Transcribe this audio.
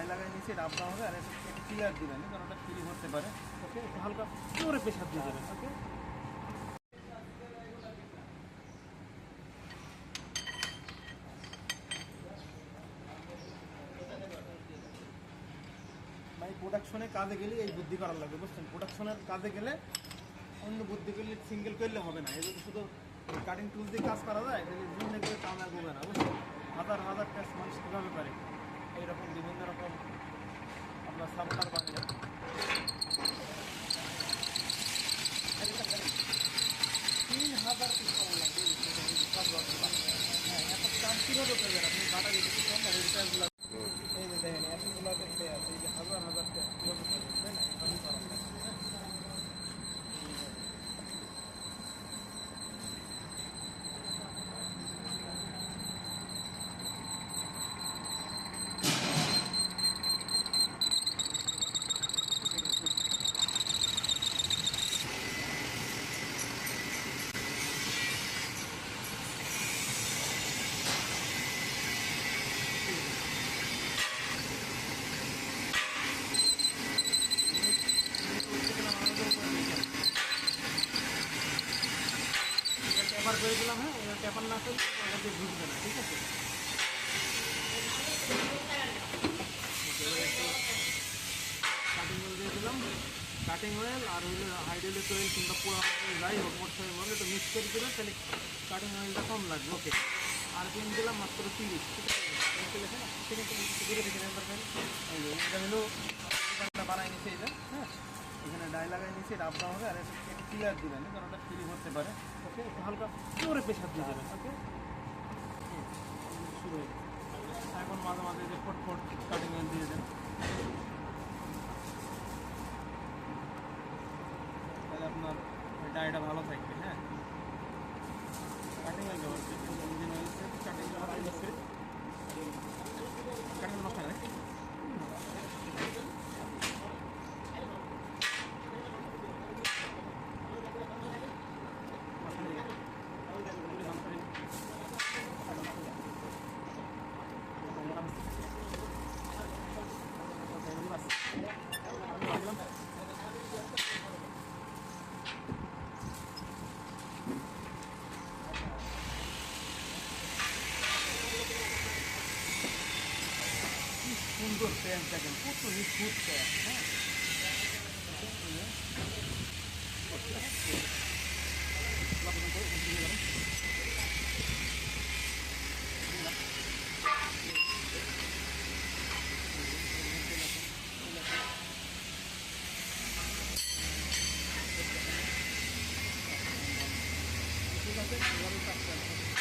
Die লাগাই নিচে ডাব দেওয়া হবে, আর একটু ক্লিয়ার দিবেন কারণ ওটা ফ্রি হতে পারে। ওকে, একটু হালকা জোরে প্রেশার দিয়ে দেবেন। ওকে, ভাই প্রোডাকশনে কাজে গেলে এই বুদ্ধি করার লাগবে, বুঝছেন? প্রোডাকশনের কাজে গেলে অন্য বুদ্ধি করলে সিঙ্গেল করলে হবে না। এই যদি শুধু কাটিং টুল দিয়ে কাজ করা যায় তাহলে জীবনে করে কাজ আর হবে না, বুঝছেন? হাজার হাজার কাজ মানুষ কীভাবে পারে এইরকম বিভিন্ন রকম আপনার সাপোর্টার বানিয়ে 3000 পিস করা লাগবে। হ্যাঁ, একটা কাজ কীভাবে করবেন আপনি? বাটা দিতে কম না এই টাইপগুলো, এই যে দেখেন এতগুলো আছে, এই যে হাজার হাজার টাকা কীভাবে করবেন, তাই না? এভাবেই করা লাগবে। পেপার করে দিলাম। হ্যাঁ, এবার পেপার না করলে ওটা দিয়ে বুঝবে না, ঠিক আছে? কাটিং অয়েল দিয়ে দিলাম, কাটিং অয়েল আর হইলে হাইড্রোলিক অয়েল কিংবা পুরো যাই হোক মোটরসাইকেল মধ্যে একটু মিক্স করে দিলে তাহলে কাটিং অয়েলটা কম লাগবে। ওকে, আর পিন দিলাম মাত্র 30, ঠিক আছে? ঘুরে দেখে নেন দরকার। এটা হলো বানাই নিচ্ছে, এই যে হ্যাঁ, এখানে ডাই লাগাই নিচে ডাব দেওয়া হবে, আর একটু ক্লিয়ার দিবেন কারণ ওটা ফ্রি হতে পারে। ওকে, একটু হালকা জোরে প্রেশার দিয়ে দেবেন। ওকে, শুরু হয়ে গেছে। এখন মাঝে মাঝে যে ফট কাটিং অয়েল দিয়ে দেন, তাহলে আপনার ডাইটা ভালো থাকবে। হ্যাঁ, কাটিং অয়েল ব্যবহার করবেন, ইঞ্জিন অয়েল কাটিং ব্যবহার করে কাটিং নষ্ট হয়। সুন্দর প্যান্ট দেখেন, কত নিখুঁত প্যান্ট। হ্যাঁ, ঠিক আছে, এভাবে কাজ করতে হবে।